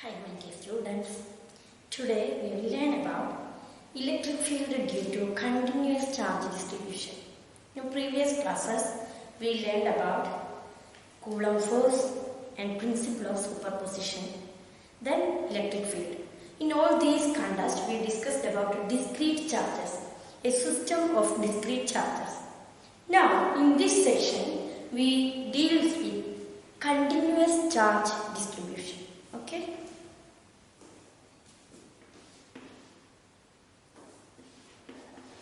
Hi my dear students, today we will learn about electric field due to continuous charge distribution. In previous classes we learned about Coulomb force and principle of superposition, then electric field. In all these contests we discussed about discrete charges, a system of discrete charges. Now in this section we deal with continuous charge distribution. Okay?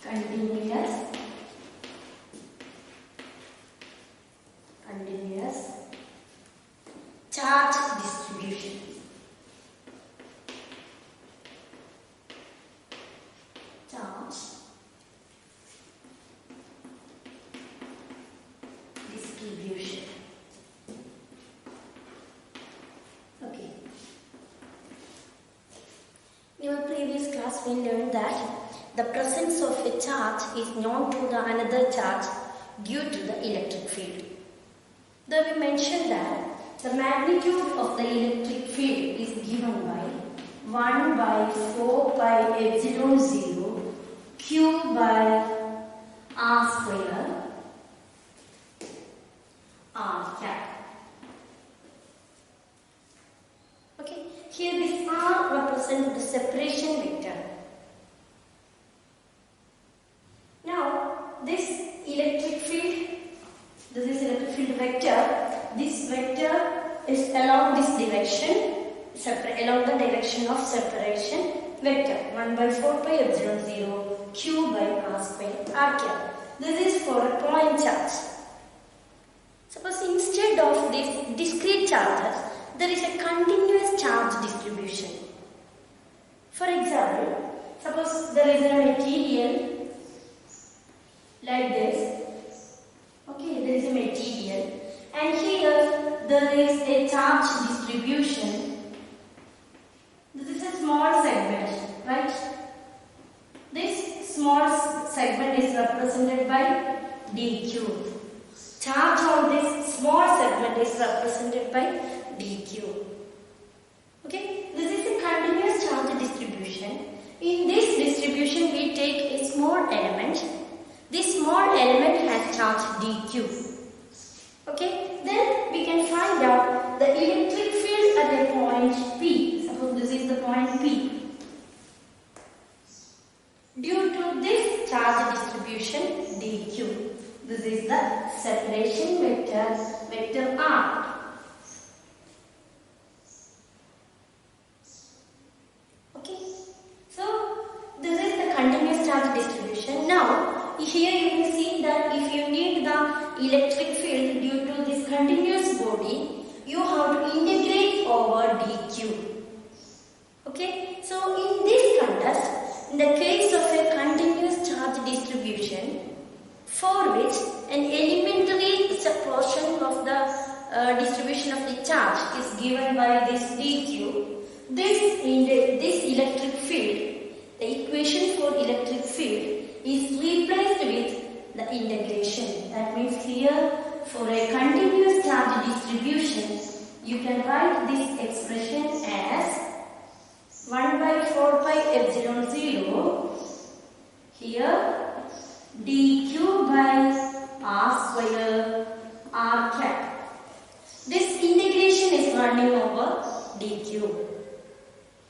Continuous charge distribution. Charge distribution. Okay. In our previous class we learned that the presence of a charge is known to the another charge due to the electric field. Then we mentioned that the magnitude of the electric field is given by 1 by 4 pi epsilon 0 q by r square r cap. Okay, here this r represents the separation vector. Now this electric field vector, this vector is along this direction, along the direction of separation vector 1 by 4 pi epsilon 0 q by r square r cap. This is for a point charge. Suppose instead of these discrete charges, there is a continuous charge distribution. For example, suppose there is a material like this. Okay, there is a material and here there is a charge distribution. This is a small segment, right? This small segment is represented by dq. Charge on this small segment is represented by dq. Okay, this is a continuous charge distribution. In this distribution we take a small element. This small element has charge dq. Okay, then we can find out the electric field at a point P. Suppose this is the point P. Due to this charge distribution dq, this is the separation vector r. Okay, so this is the continuous charge distribution. Now here you can see that if you need the electric field due to this continuous body, you have to integrate over dq. Okay, so in this context, in the case of a continuous charge distribution, for which an elementary portion of the distribution of the charge is given by this dq, this electric field, the equation for electric field is replaced with the integration. That means here for a continuous charge distribution, you can write this expression as 1 by 4 pi epsilon 0 here dq by r square r cap. This integration is running over dq.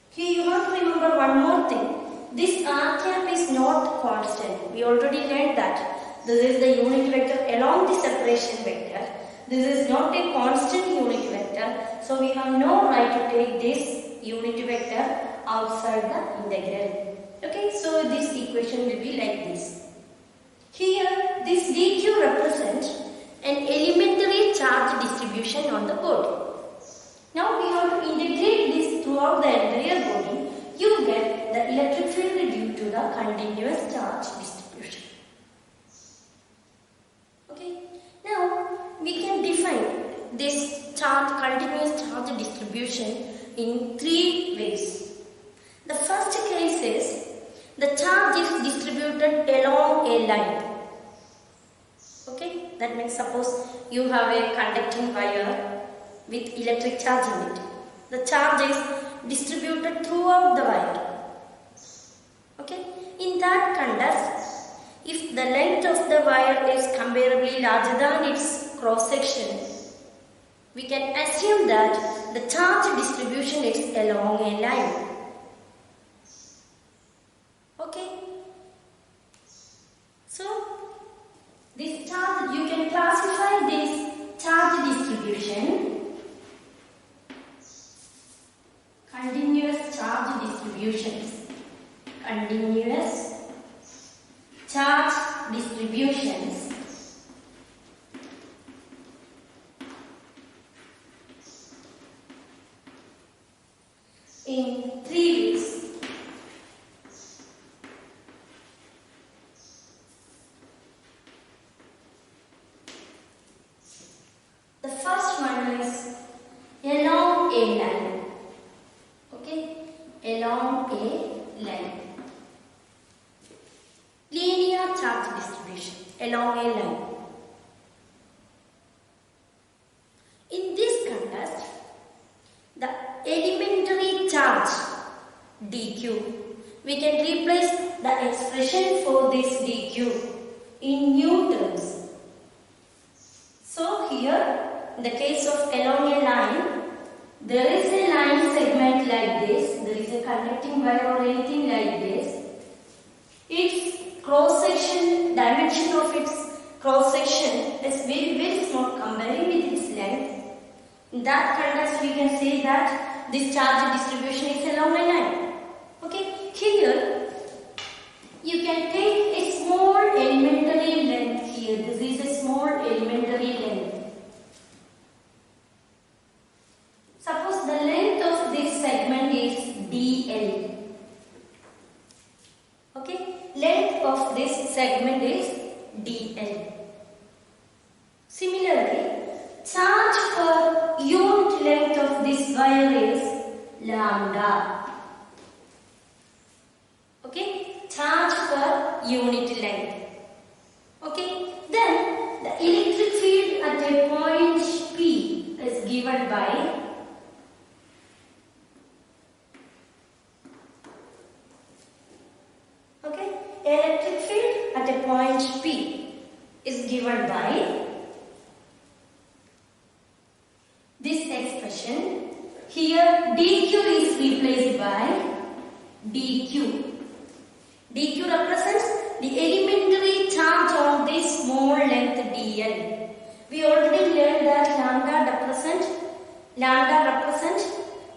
Here you have to remember one more thing. This r cap is not constant. We already learned that. This is the unit vector along the separation vector. This is not a constant unit vector. So we have no right to take this unit vector outside the integral. Okay, so this equation will be like this. Here, this dq represents an elementary charge distribution on the body. Now we have to integrate this throughout the entire body. You get the electric field due to the continuous charge distribution. Okay, now we can define this continuous charge distribution in three ways. The first case is the charge is distributed along a line. Okay, that means suppose you have a conducting wire with electric charge in it. The charge is distributed throughout the wire. Okay, in that context, if the length of the wire is comparably larger than its cross section, we can assume that the charge distribution is along a line. Okay, so this charge, you can classify this charge distribution, continuous charge distributions, continuous charge distributions in three ways. The first one is along a line. Okay, along a line. Linear charge distribution along a line. In this context, the elementary charge dq, we can replace the expression for this dq in new terms. So here, in the case of along a line, there is a line segment like this, there is a conducting wire or anything like this. Its cross section, dimension of its cross section is very small comparing with its length. In that context, we can say that this charge distribution is along a line. Okay, here you can take a small elementary length here. This is a small elementary length. Suppose the length of this segment is dl. Okay, length of this segment is dl. Similarly, charge per unit length of this wire is lambda. Okay, charge per unit length. Okay, then the electric field at a point P is given by electric field at a point P is given by this expression. Here dq is replaced by dq. dq represents the elementary charge on this small length dl. We already learned that lambda represents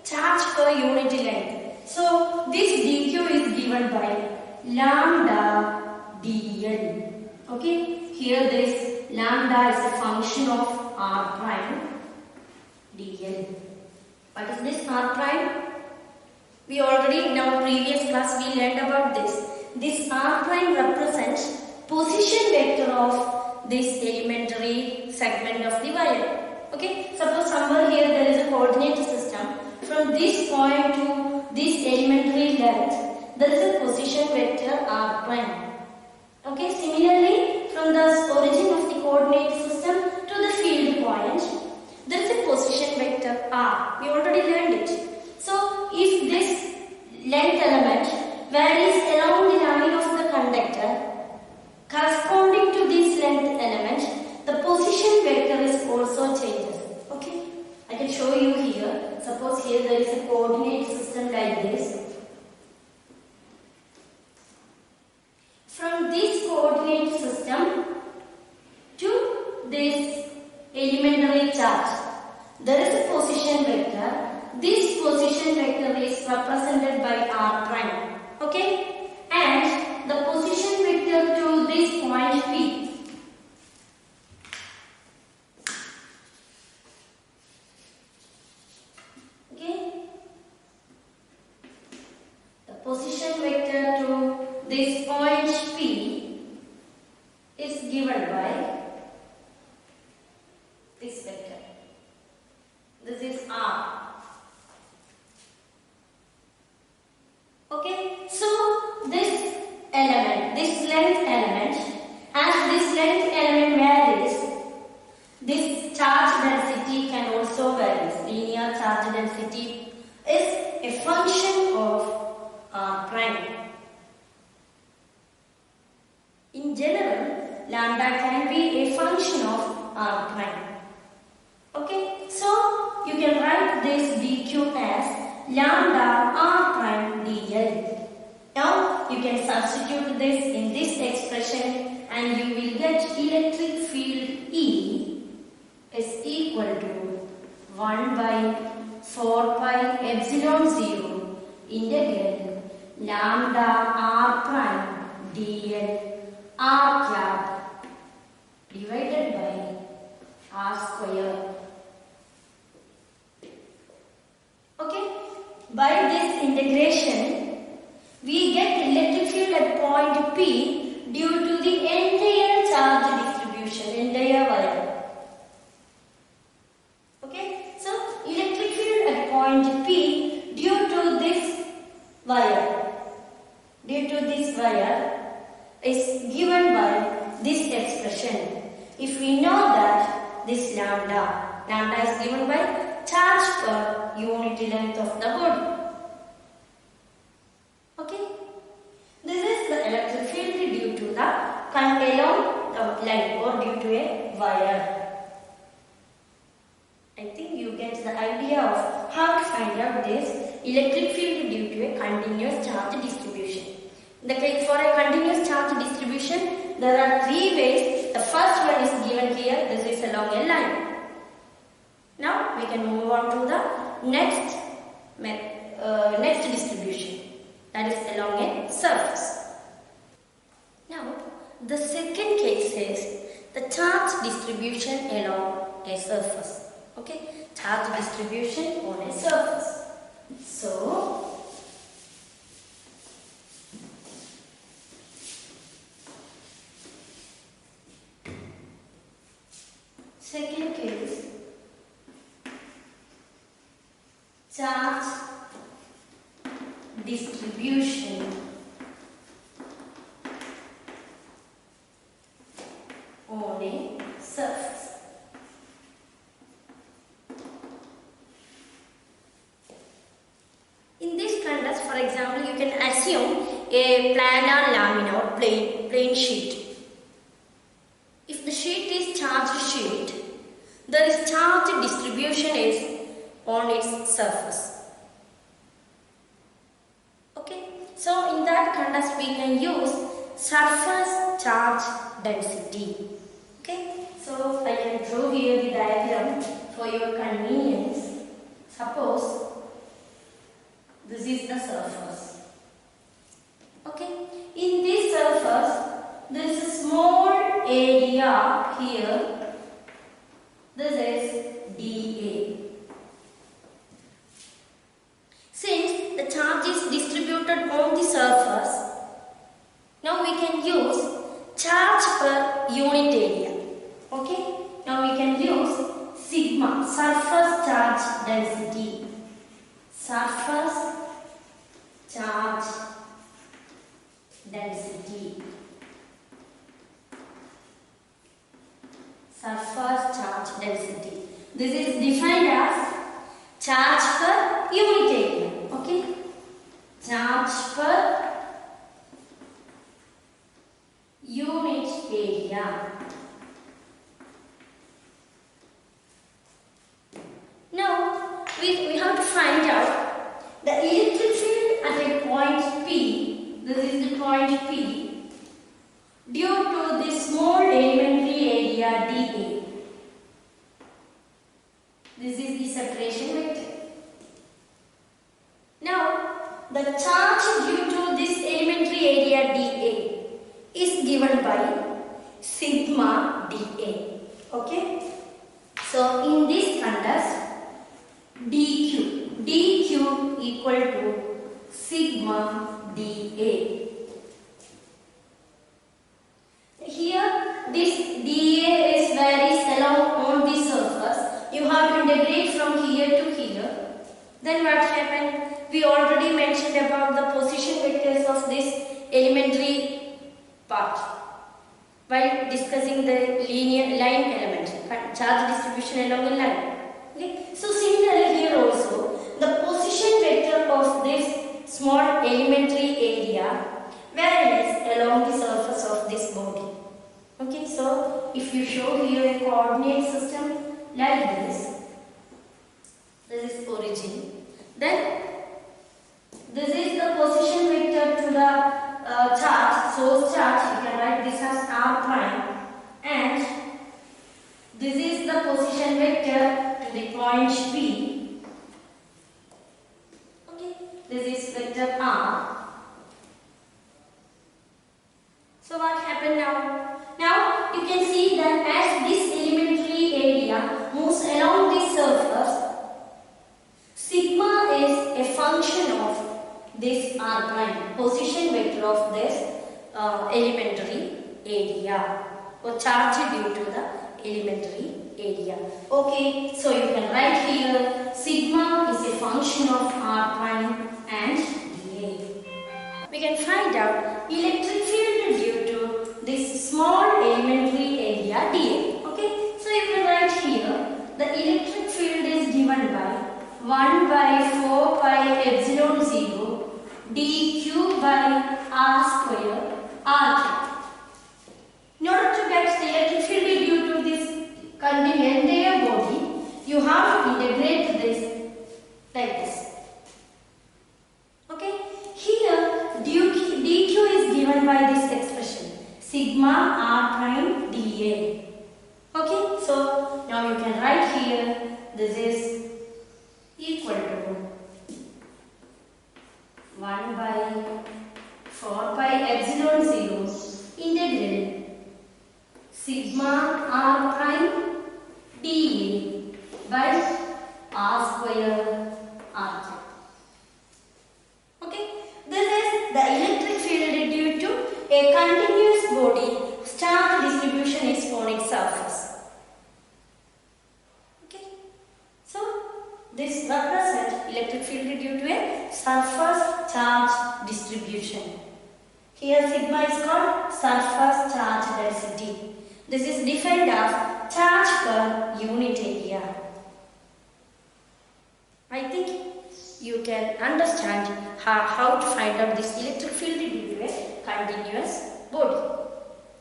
charge per unit length. So this dq is given by lambda dl. Okay, here this lambda is a function of r prime dl. What is this r prime? We already in our previous class we learned about this. This r prime represents position vector of this elementary segment of the wire. Okay, suppose somewhere here there is a coordinate system. From this point to this elementary length, there is a position vector r prime. Okay, similarly from the origin of the coordinate system to the field point, there is a position vector r. We already learned it. So if this length element varies along the line of the conductor, corresponding to this length element, the position vector is also changes. Okay, I can show you here. Suppose here there is a coordinate system like this. From this coordinate system to this elementary charge, there is a position vector. This position vector is represented by r prime. Okay, and the position vector to this point P. Okay, the position vector to this point P is given by this vector. This is r. Okay, so this element, this length element, as this length element varies, charge density can also vary. Linear charge density is a general, lambda can be a function of r prime. Okay, so you can write this dq as lambda r prime dl. Now you can substitute this in this expression and you will get electric field E is equal to 1 by 4 pi epsilon 0 integral lambda r prime dl r cap divided by r square. Okay, by this integration we get electric field at point P due to the entire charge distribution, entire wire. Okay, so electric field at point P due to this wire is given by this expression. If we know that this lambda is given by charge per unit length of the body. Okay, this is the electric field due to the along the line or due to a wire. I think you get the idea of how to find out this electric field due to a continuous charge distribution. For a continuous charge distribution, there are three ways. The first one is given here. This is along a line. Now we can move on to the next distribution, that is along a surface. Now the second case is the charge distribution along a surface. Okay, charge distribution on a surface. So second case, charge distribution on a surface. In this context, for example, you can assume a planar lamina or plain sheet. If the sheet is charged sheet, there is charge distribution is on its surface. Okay, so in that context we can use surface charge density. Okay, so I can draw here the diagram for your convenience. Suppose this is the surface. Okay, in this surface there is a small area here. This is dA. Since the charge is distributed on the surface, now we can use charge per unit area. Okay, now we can use sigma, surface charge density. Surface charge density. Surface charge density. This is defined as charge per unit area. Okay, charge per unit area. Now we have to find out the electric field at a point P. This is the point P due to this small elementary area dA. This is the separation vector. Now the charge due to this elementary area dA is given by sigma dA. Okay, so in this context dq equal to sigma dA. Here this dA is varies along on the surface. You have to integrate from here to here. Then what happened? We already mentioned about the position vectors of this elementary part while discussing the linear line element, charge distribution along a line. Okay? So similarly here also, the position vector of this small elementary area varies along the surface of this body. if you show here a coordinate system like this is origin. Then this is the position vector to the charge, source charge. You can write this as r prime, and this is the position vector to the point P. Okay, this is vector r. So what happened now? Now you can see that as this elementary area moves along this surface, sigma is a function of this r prime, position vector of this elementary area, or charge due to the elementary area. Okay, so you can write here sigma is a function of r prime and dA. We can find out electric field due to this small elementary area dA. Okay, so you can write here the electric field is given by 1 by 4 pi epsilon 0 dq by r square r. In order to get the electric field due to this entire body, you have to integrate this like this. Okay, here dq is given by this expression sigma r prime dA. Okay, so now you can write here this is equal to 1 by 4 pi epsilon 0 integral sigma r prime dA by r square r. Okay, this is the electric field due to a continuous body charge distribution is on its surface. Okay, so this represents electric field due to a surface charge distribution. Here sigma is called surface charge density. This is defined as charge per unit area. I think you can understand how to find out this electric field due to a continuous body.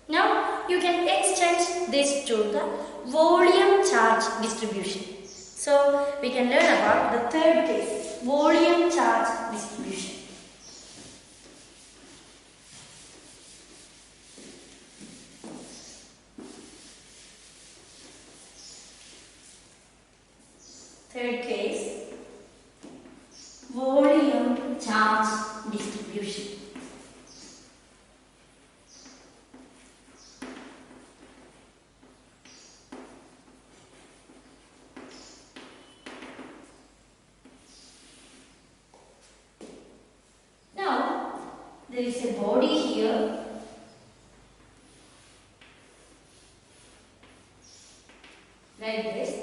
Now you can extend this to the volume charge distribution. So we can learn about the third case, volume charge distribution. Third case, volume charge distribution. Now, there is a body here. Like this.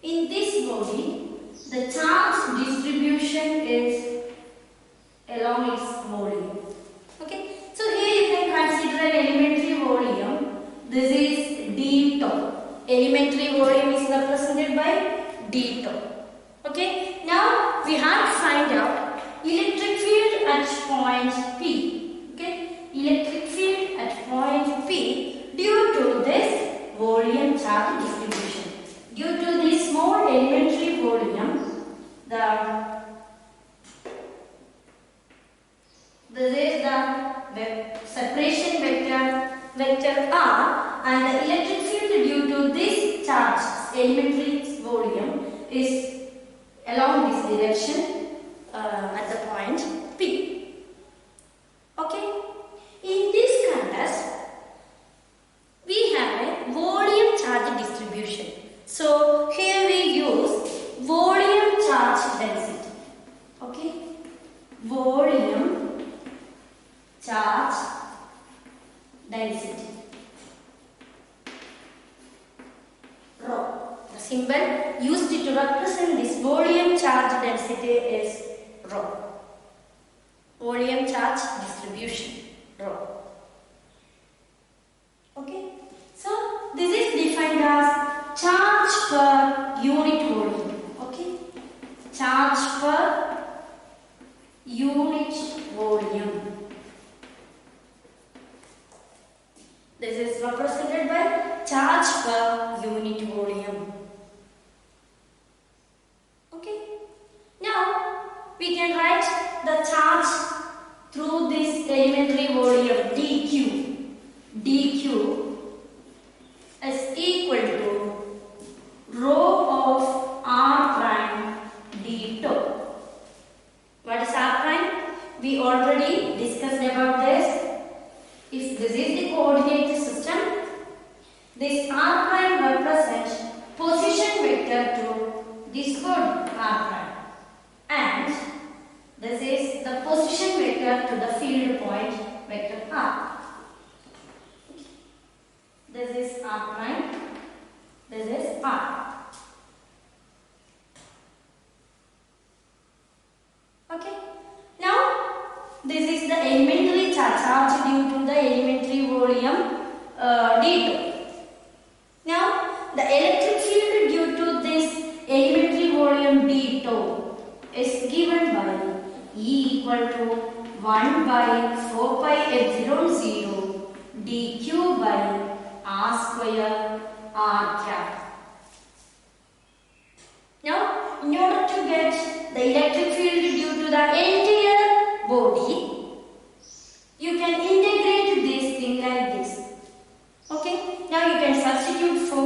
In this body, the charge distribution is along its volume. Okay, so here you can consider an elementary volume. This is d tau. Elementary volume is represented by d tau. Okay, now we have to find out electric field at point P. Okay, electric field at point P due to this volume charge distribution. Due to this small elementary volume, this is the separation vector r, and the electric field due to this charge elementary volume is along this direction at the point P. Okay, in this context, we have a volume charge distribution. So here we use volume charge density. Okay, volume charge density. Rho. The symbol used to represent this volume charge density is rho. Volume charge distribution, rho. Okay, so this is defined as charge per unit volume. Okay, charge per unit volume. This is represented by charge per unit volume. Okay. Now we can write the charge through this elementary volume dq. dq is equal to rho of r prime d tau. What is r prime? We already discussed about this. If this is the coordinate system, this r prime represents position vector to this body r prime, and this is the position vector to the field point vector r. This is r prime, this is r. Okay. Now this is the elementary charge due to the elementary volume d2. Now the electric field due to this elementary volume d2 is given by E equal to 1 by 4 pi epsilon 0 dq by r square r cap. Now in order to get the electric field due to the entire body, you can integrate this thing like this. Okay, now you can substitute for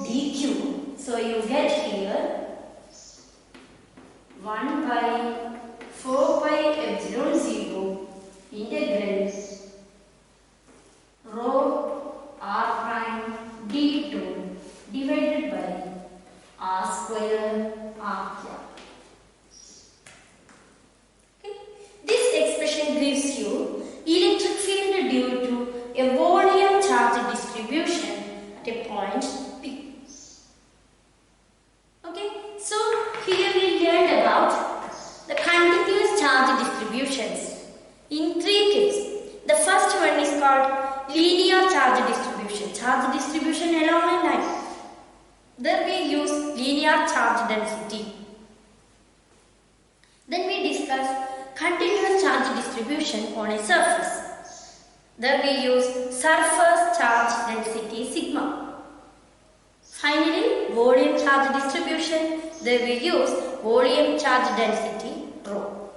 dq. So you get here 1 by 4 pi epsilon 0 integral rho r prime d2 divided by r square r cap. Okay. This expression gives you electric field due to a volume charge distribution at a point P. Okay, so here we learned about the continuous charge distributions in three cases. The first one is called linear charge distribution. Charge distribution along a line. Then we use linear charge density. Then we discuss continuous charge distribution on a surface. Then we use surface charge density sigma. Finally, volume charge distribution. Then we use volume charge density rho.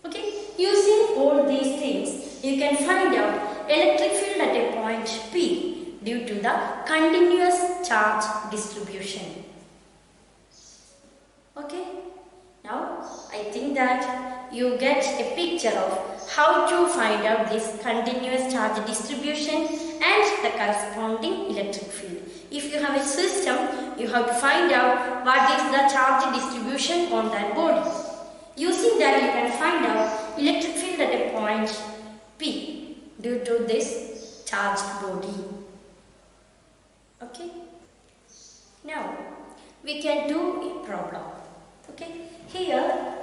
Okay, using all these things, you can find out electric field at a point P due to the continuous charge distribution. Okay, now I think that you get a picture of how to find out this continuous charge distribution and the corresponding electric field. If you have a system, you have to find out what is the charge distribution on that body. Using that, you can find out electric field at a point P due to this charged body. Okay. Now we can do a problem. Okay. Here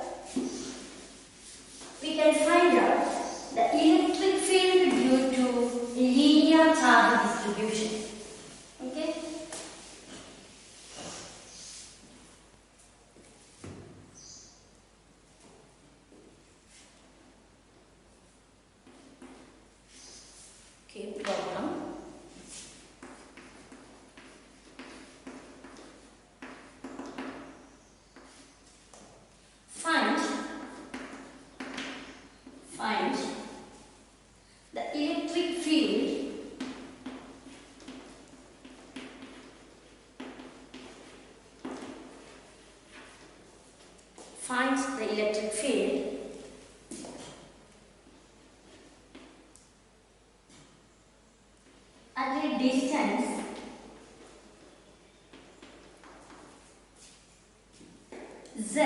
we can find out the electric field due to linear charge distribution. Okay. Okay, problem. Find the electric field at a distance z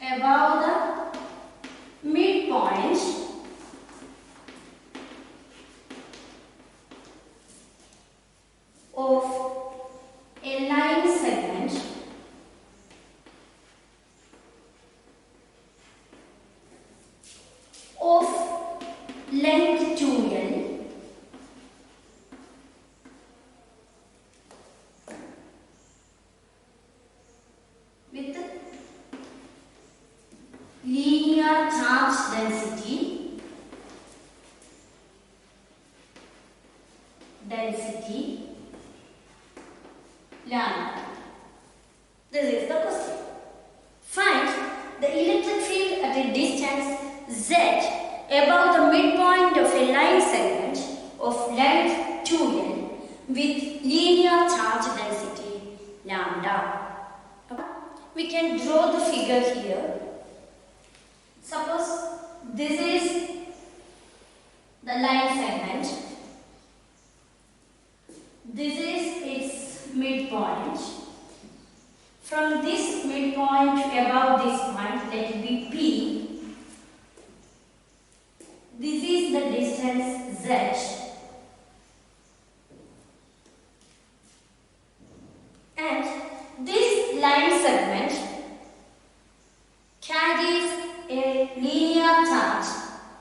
above the midpoint of a line segment of length 2l with linear charge density density lambda. This is the question. Find the electric field at a distance z above the midpoint of a line segment of length 2l with linear charge density lambda. We can draw the figure here. Suppose this is the line segment. This is its midpoint. From this midpoint to above this point, let it be P. This is the distance Z. And this line segment carries a linear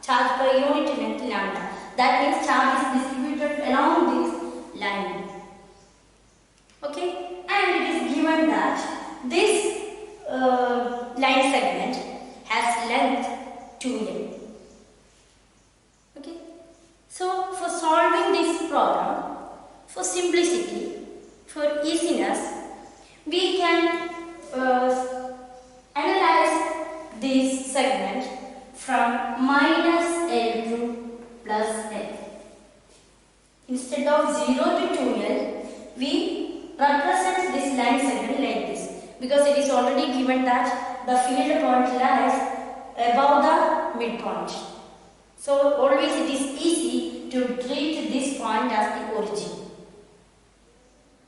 charge per unit length lambda. That means charge is distributed along this line. Okay, and it is given that this line segment has length 2l. Okay, so for solving this problem, for simplicity, for easiness, we can analyze this segment from minus L to plus L. Instead of 0 to 2l, we represent this line segment like this, because it is already given that the field point lies above the midpoint. So always it is easy to treat this point as the origin.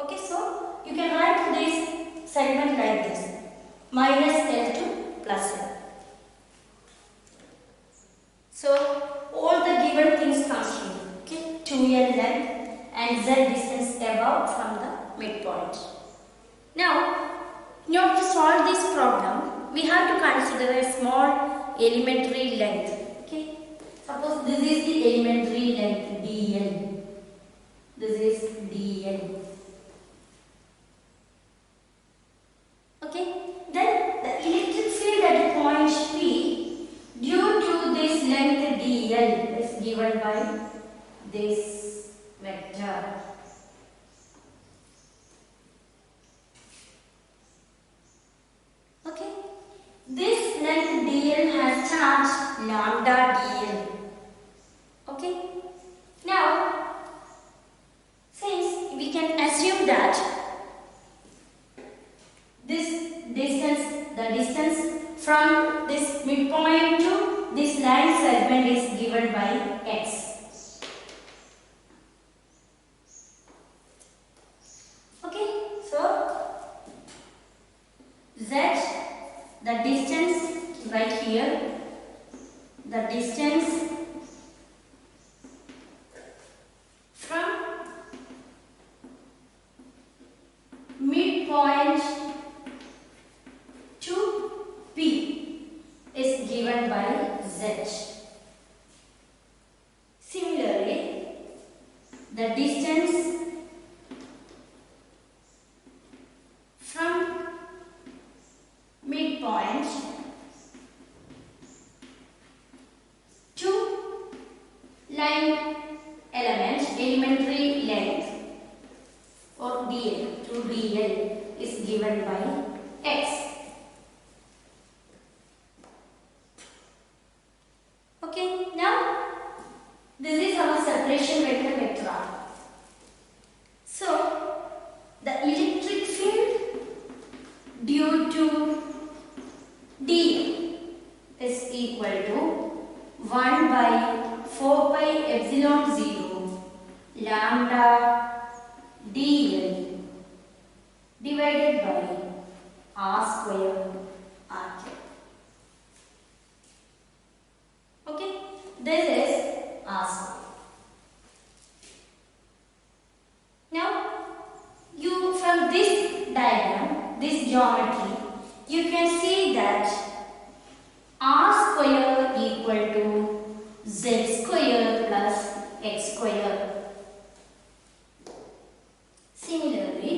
Okay, so you can write this segment like this, minus L to plus L. So all the given things comes here. Okay, 2l length and z distance above from the midpoint. Now, in order to solve this problem, we have to consider a small elementary length. Okay, suppose this is the elementary length dl. This is dl. Okay, then the electric field at point P due to this length dl is given by this vector. Okay, this length dl has charge lambda dl. Okay, now since we can assume that this distance, the distance from this midpoint to this line segment is given by x. Okay, so z, the distance right here, the distance from midpoint to P is given by z. Similarly, the distance from midpoint to line element, elementary length or dl, to dl is given by x. Okay, now this is our separation vector. So the electric field due to d is equal to 1 by 4 pi epsilon 0 lambda dl divided by r square r cube. Okay, this is r square. Now, you from this diagram, this geometry, you can see that r square equal to z square plus x square. Similarly,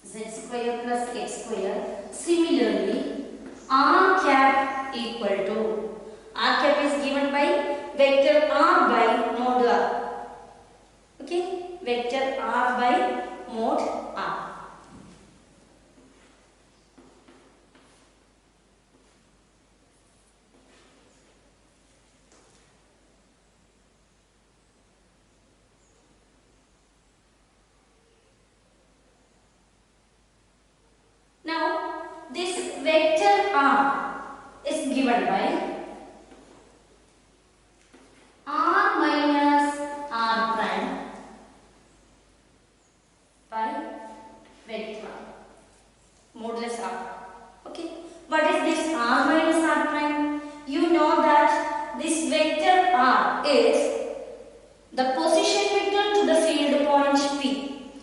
z square plus x square. Similarly, r cap equal to, r cap is given by vector r by mod r. vector r by mod r. Now this vector r is given by r minus r prime by vector modulus r. Okay, what is this r minus r prime? You know that this vector r is the position vector to the field point P.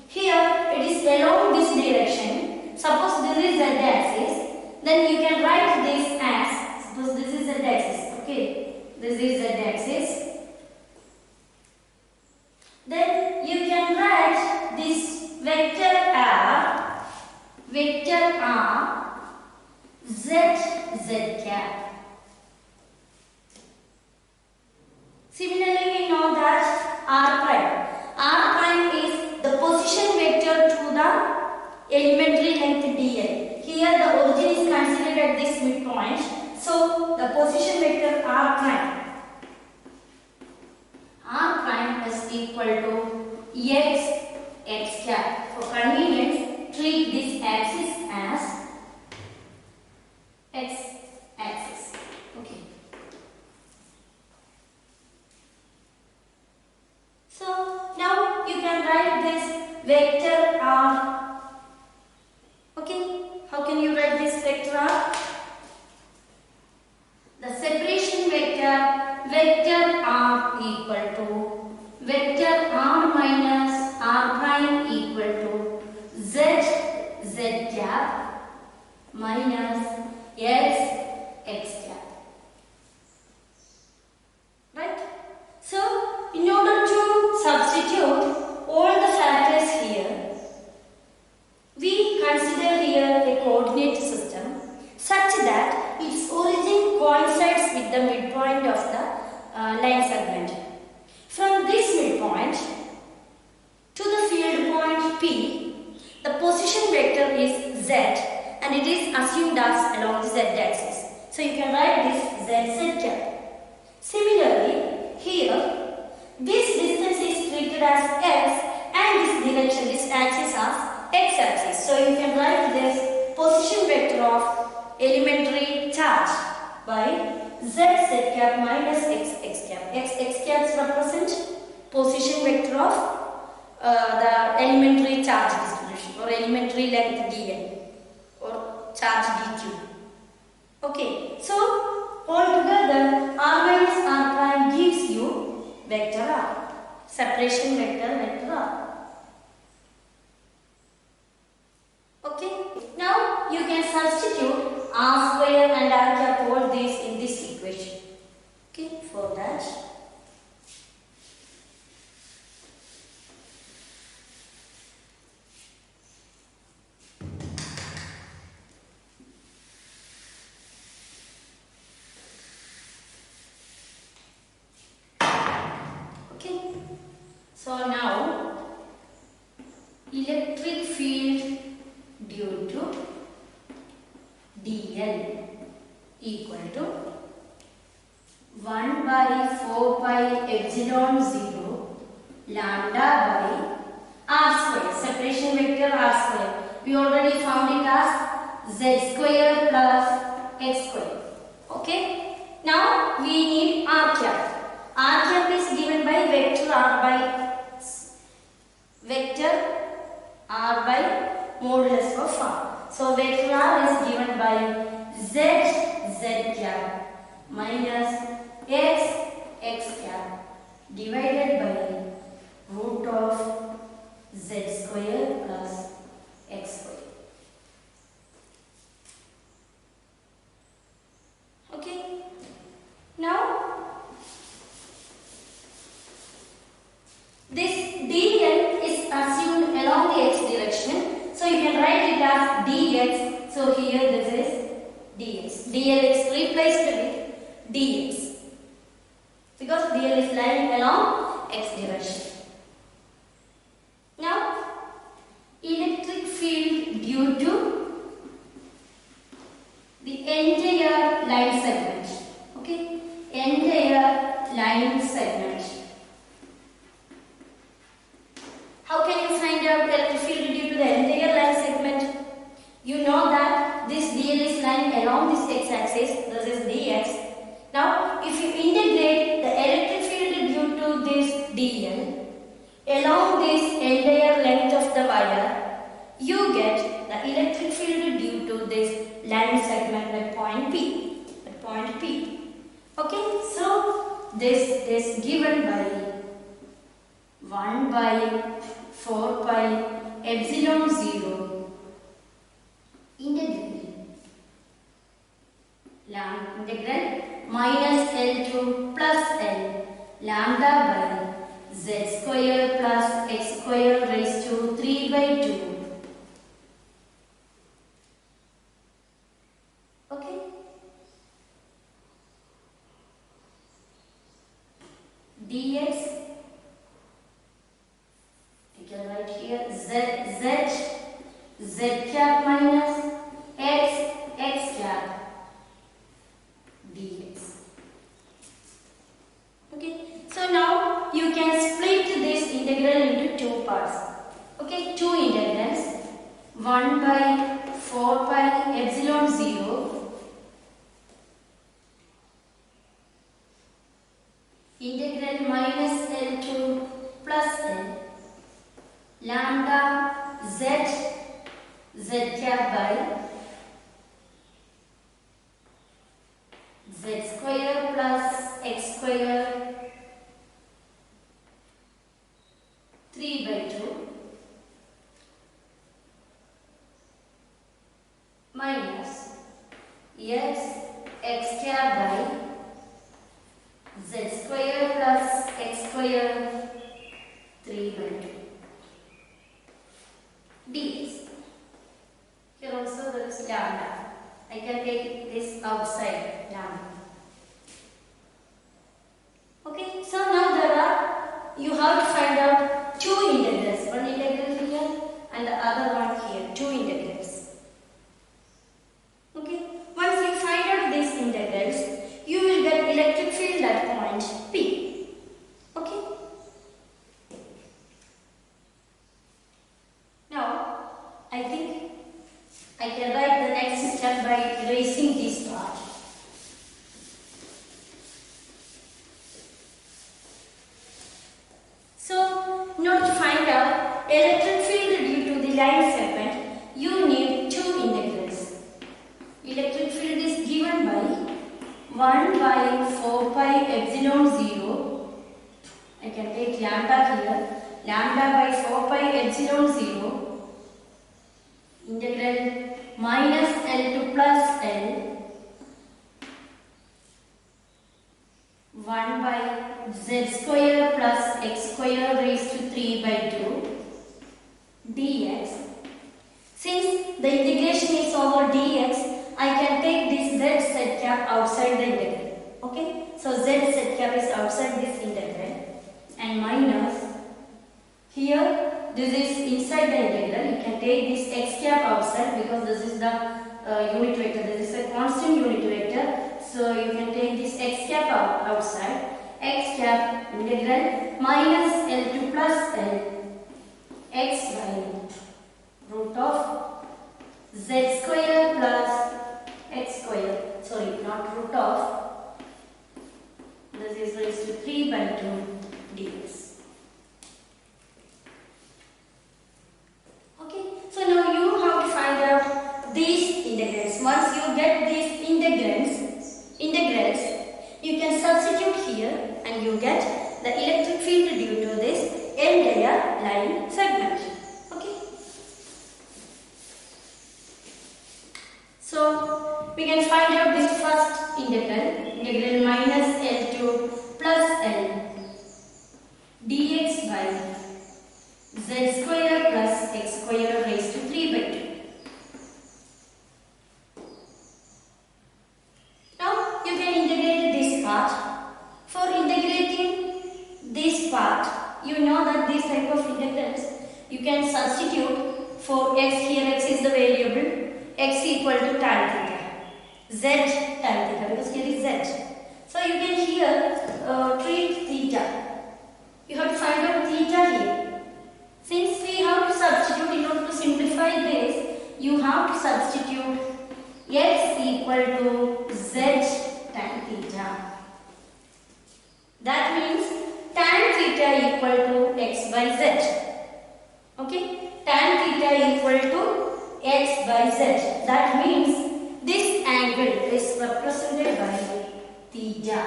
Here it is along this direction. Suppose this is z axis, then you can write this as, suppose this is z axis, okay, this is z axis, then you can write this vector r z z cap. Similarly, we know that r prime is the position vector to the elementary length dl. Here the origin is considered at this midpoint, so the position vector r prime is equal to x cap. For convenience, treat this axis as x axis. Okay. So now you can write this vector r. Okay, how can you write this vector r? The separation vector r equal to vector r minus r prime equal to z cap minus x cap. Right? So, in order to substitute all the factors here, we consider here a coordinate system such that its origin coincides with the midpoint of the line segment. From this midpoint to the field point P, the position vector is z and it is assumed as along the z axis. So you can write this z cap. Similarly, here this distance is treated as x and this direction, this axis as x-axis. So you can write this position vector of elementary charge by z cap minus x cap. X caps represent position vector of the elementary charge distribution or elementary length dl or charge dq. Okay, so altogether r minus r prime gives you vector r, separation vector r. Okay, now you can substitute r square and r cap all these in this equation. Okay, for that so now electric field due to dl equal to 1 by 4 pi epsilon 0 lambda by r square, separation vector r square. We already found it as z square plus x square. Okay, now we need r cap. R cap is given by vector r by modulus of r. So vector r is given by z cap minus x cap divided by root of z square plus x square. Okay, now this dl is assumed along the x direction, so you can write it as dx. So here this is dx. dl is replaced with dx because dl is lying along x direction. line segment. How can you find out electric field due to the entire line segment? You know that this dl is lying along this x-axis, this is dx. Now, if you integrate the electric field due to this dl along this entire length of the wire, you get the electric field due to this line segment at point P. Okay, so this is given by 1 by 4 pi epsilon 0 integral minus L to plus L lambda by z square plus x square raised to 3 by 2. Okay. Dx, you can write here z cap minus x cap dx. Okay, so now you can split this integral into two parts. Okay, two integrals, 1 by 4 pi epsilon 0 integral minus L to plus L lambda z cap by z square plus x square 3 by 2 minus x cap by z square plus x square 3 by 2 dx. Here also there is lambda. I can take this outside lambda. Okay, so now you have to find out two integrals. One integral here and the other one here. Two integrals. Okay, once you find out these integrals, you will get electric field at point P. Okay. Now, I think I can write the next step by erasing this part. So, in order to find out electric field due to the line segment, you need two integrals. Electric field is given by 1 by 4 pi epsilon 0. I can take lambda here. Lambda by 4 pi epsilon 0 integral minus L to plus L 1 by z square plus x square raised to 3 by 2 dx. Since the integration is over dx, I can take this z cap outside the integral. Okay, so z cap is outside this integral and minus here. This is inside the integral. You can take this x cap outside because this is the unit vector. This is a constant unit vector. So you can take this x cap outside. X cap integral minus L to plus L x by root of z square plus x square. Sorry, not root of. This is raised to 3 by 2 dx. So now you have to find out these integrals. Once you get these integrals, you can substitute here and you get the electric field due to this entire line segment. Okay. So we can find out this first integral minus L to plus L dx by z square plus x square raised to 3 by 2. Now you can integrate this part. For integrating this part, you know that this type of integrals you can substitute for x. Here x is the variable, x equal to tan theta, z tan theta because here is z. So you can here treat x by z. Okay, tan theta equal to x by z. That means this angle is represented by theta.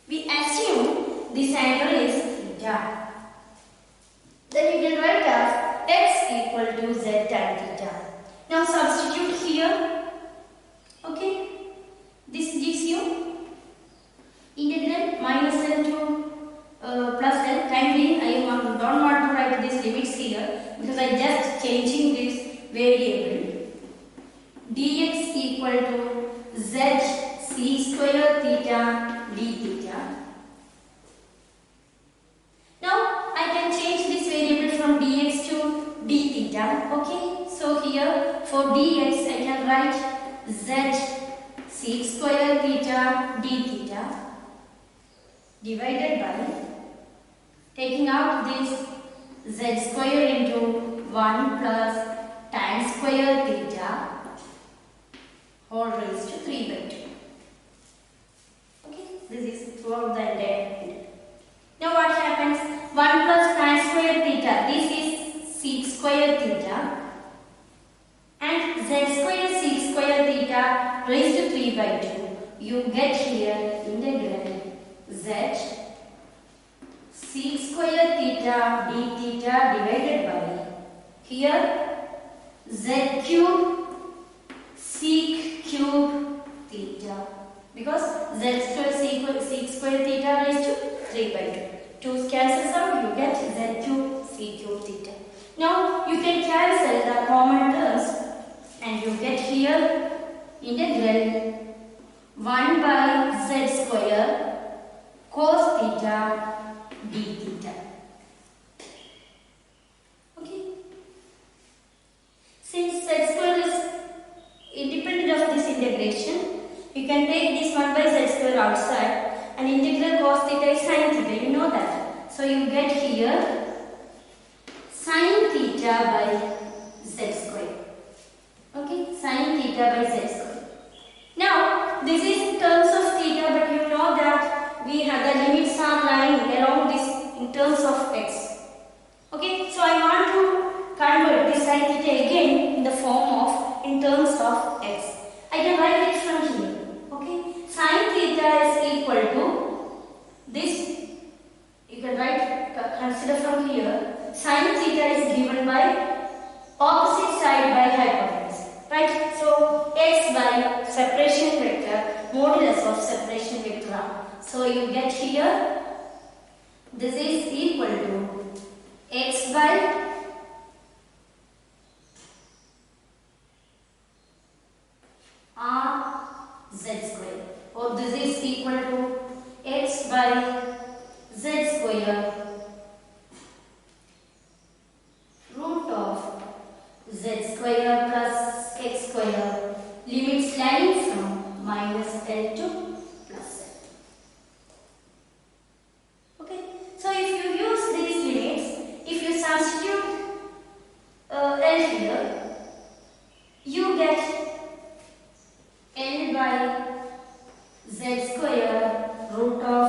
We assume this angle is theta. Then we can write as x equal to z tan theta. Now substitute here. Okay, this gives you integral minus l to plus l. Time being, I don't want to write these limits here because I just changing this variable. Dx equal to z c square theta d theta. Now I can change this variable from dx to d theta. Okay, so here for dx I can write z sec square theta d theta divided by taking out this z square into 1 plus tan square theta whole raised to 3 by 2. Okay, this is throughout the entire. Now what happens? 1 plus tan square theta, this is sec square theta, and z square sec square theta raised to 3 by 2. You get here integral z sec square theta d theta divided by here z cube sec cube theta, because z square sec square theta raised to 3 by 2. 2 cancels out, you get z cube sec cube theta. Now you can cancel the common terms and you get here integral 1 by z square cos theta d theta. Okay. Since z square is independent of this integration, you can take this 1 by z square outside and integral cos theta is sin theta. You know that. So you get here sin theta by z square. Okay, sin theta by z square. Now this is in terms of theta, but you know that we have the limits are lying along this in terms of x. Okay, so I want to convert this sin theta again in the form of in terms of x. I can write it from here. Okay, sin theta is equal to this. You can write, consider from here. Sin theta is given by opposite side by hypotenuse. Right? So x by separation vector modulus of separation vector r. So you get here this is equal to x by r z square, or this is equal to x by z square root of z square plus x square, limits lying from minus l to plus l. Okay, so if you use these limits, if you substitute l here, you get l by z square root of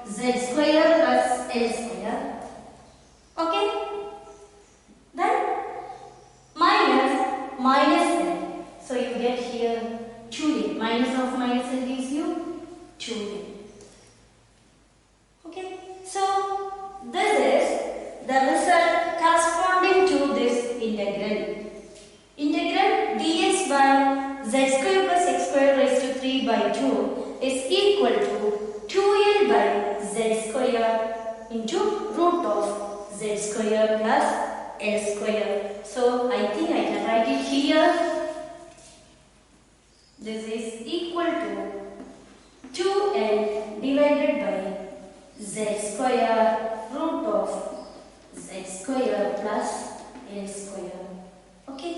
z square plus l square. Okay, then minus l. So you get here 2l. Minus of minus l gives you 2l. Okay, so this is the result corresponding to this integral. Integral dx by z square plus x square raised to 3 by 2 is equal to 2l by z square into root of z square plus l square. So I think I can write it here. This is equal to 2l divided by z square root of z square plus l square. Okay.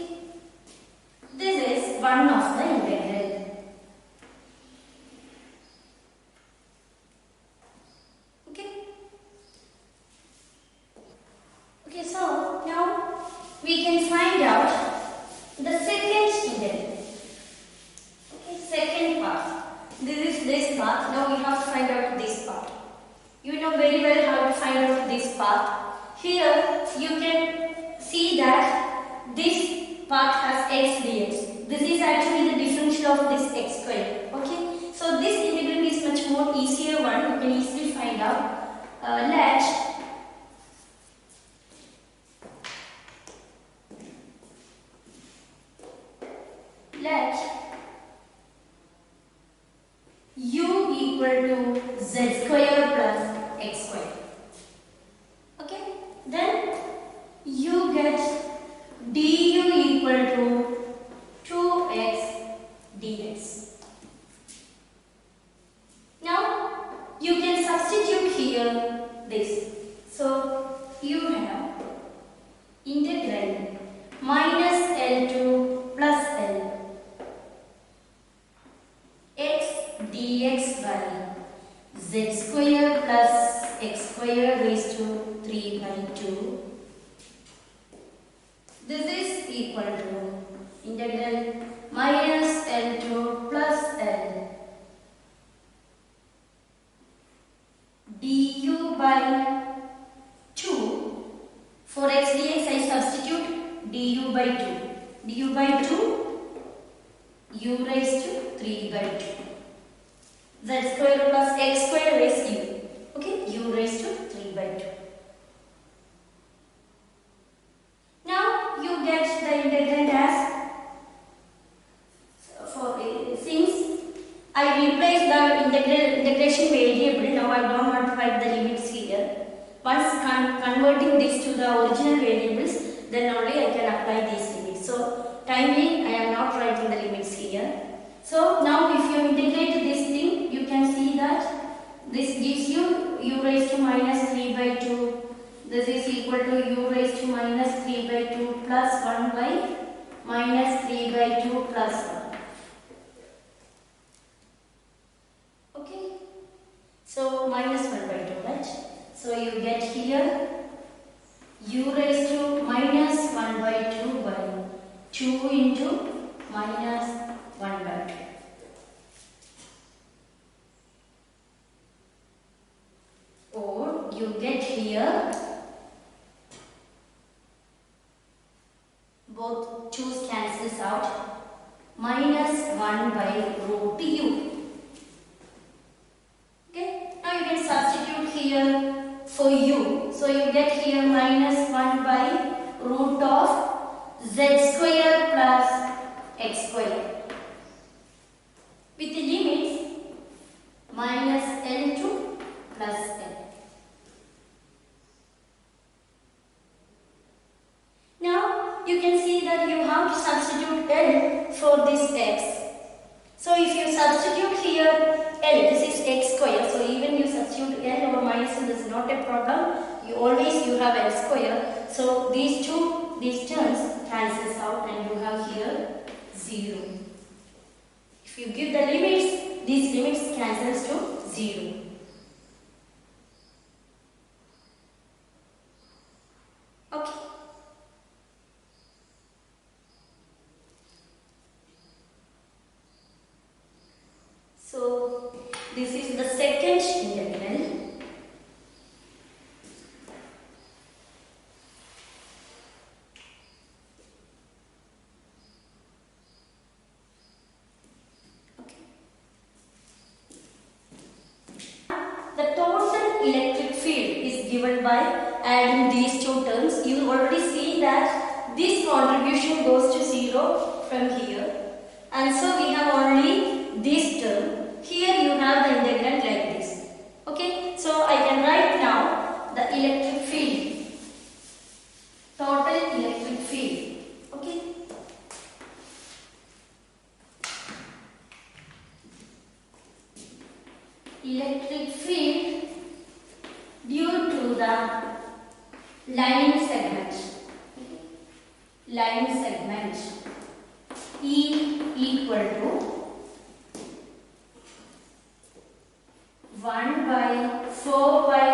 This is one of the integral. Okay. Okay, so now we can find out the second integral. Okay, second part. This is this part. Now we have to find out this part. You know very well how to find out this path. Here you can see that this path has x dx. This is actually the differential of this x square. Okay, so this integral is much more easier one. You can easily find out. Let u equal to z square plus x square. Okay, then you get du equal to 2x dx. Now you can substitute here this. So you have integral minus L to plus L x dx by z square plus x square raised to 3 by 2. This is equal to integral minus L to plus L du by 2. For x dx I substitute du by 2. Du by 2 u raised to 3 by 2. Z square plus x square raised to u. Okay, u raised to 3 by 2. Now you get the integrand as, since I replace the integration variable, now I don't want to write the limits here. Once converting this to the original variables, then only I can apply these limits. So time being I am not writing the limits here. So now if you integrate this thing, you can see that this gives you u raised to minus 3 by 2. This is equal to u raised to minus 3 by 2 plus 1 by minus 3 by 2 plus 1. Okay. So minus 1 by 2, right? So you get here u raised to minus 1 by 2 by 2 into minus 1 by 2. Or you get here, both 2's cancels out, minus 1 by root u. Okay, now you can substitute here for u. So you get here minus 1 by root of z square plus x square with the limits minus L to plus L. Now you can see that you have to substitute L for this x. So if you substitute here L, this is x square. So even you substitute L or minus L, this is not a problem. You have L square. So these terms cancels out and you have here 0. If you give the limits, these limits cancels to 0. Okay. So this is the second integral. The total electric field is given by adding these two terms. You will already see that this contribution goes to 0 from here. And so we have only this term. Here you have the integrand like this. Okay, so I can write now the electric field. Total electric field. Okay. Electric field due to the line segment. Line segment E equal to 1 by 4 by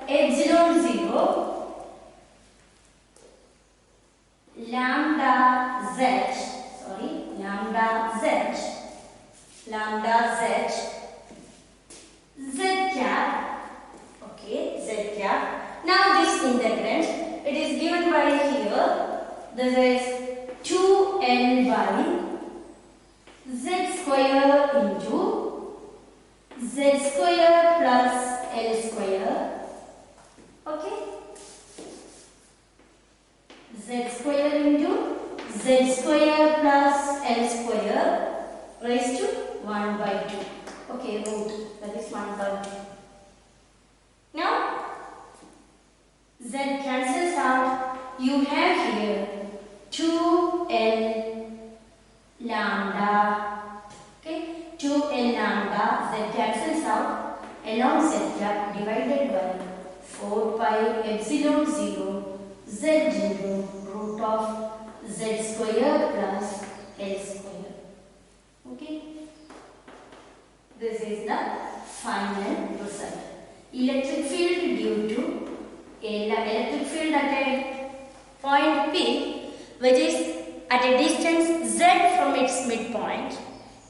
epsilon 0 lambda z z cap. Z square plus L square. Okay. Z square into Z square plus L square raised to 1 by 2. Okay, root, that is 1 by 2. Now, Z cancels out. You have here 2L lambda. Okay, 2L lambda, Z cancels out along Z cap divided by 4 pi epsilon 0 Z0 root of Z square plus L square. Okay, this is the final result. Electric field due to electric field at a point P, which is at a distance Z from its midpoint,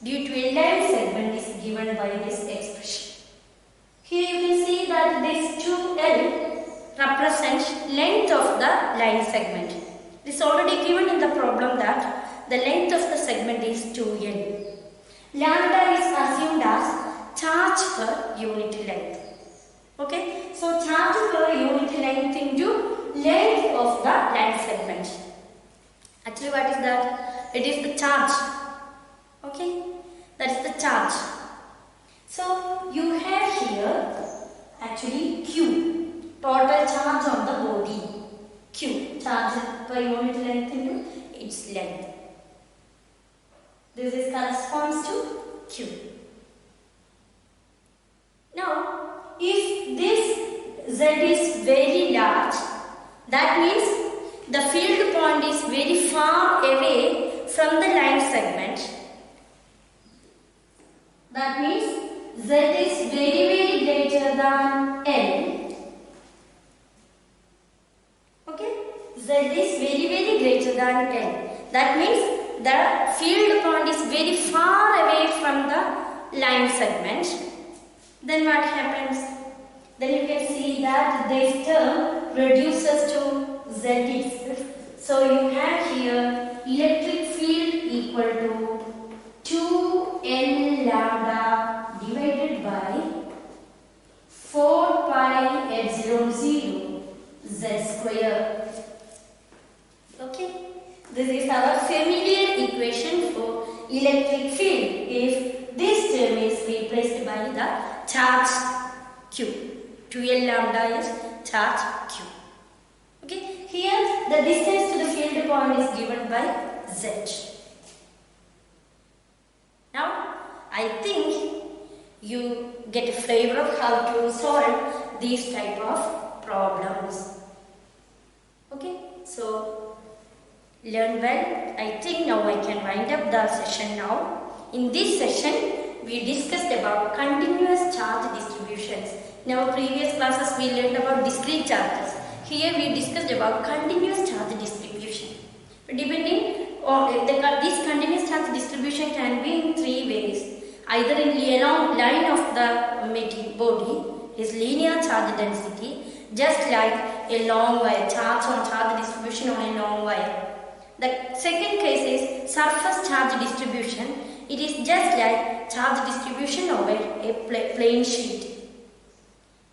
due to a line segment is given by this expression. Here you can see that this 2L represents length of the line segment. It is already given in the problem that the length of the segment is 2L. Lambda is assumed as charge per unit length. Okay, so charge per unit length into length of the line segment. Actually, what is that? It is the charge. Okay, that is the charge. So you have here actually Q, total charge on the body. Q, charge per unit length into its length. This is corresponds to Q. Now, if this Z is very large, that means the field point is very far away from the line segment. That means Z is very greater than L. Okay, Z is very greater than L. That means the field point is very far away from the line segment. Then what happens? Then you can see that this term reduces to Z itself. So you have here electric field equal to 2L lambda divided by 4 pi epsilon 0 Z square. Okay, this is our familiar equation for electric field if this term is replaced by the charge Q. 2L lambda is charge Q. Okay, here the distance to the field point is given by Z. Now, I think you get a flavor of how to solve these type of problems. Okay, so learn well. I think now I can wind up the session now. In this session, we discussed about continuous charge distributions. In our previous classes, we learned about discrete charges. Here we discussed about continuous charge distribution. Depending on this continuous charge distribution can be in three ways. Either in along line of the body is linear charge density, just like a long wire, charge on charge distribution on a long wire. The second case is surface charge distribution. It is just like charge distribution over a plain sheet.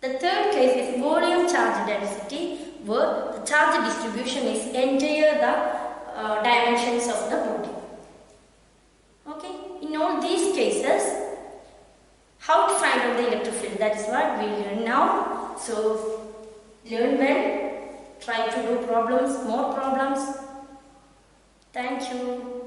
The third case is volume charge density, where the charge distribution is entire the dimensions of the body. Okay, in all these cases, how to find out the electric field, that is what we learn now. So, learn well, try to do problems, more problems. Thank you.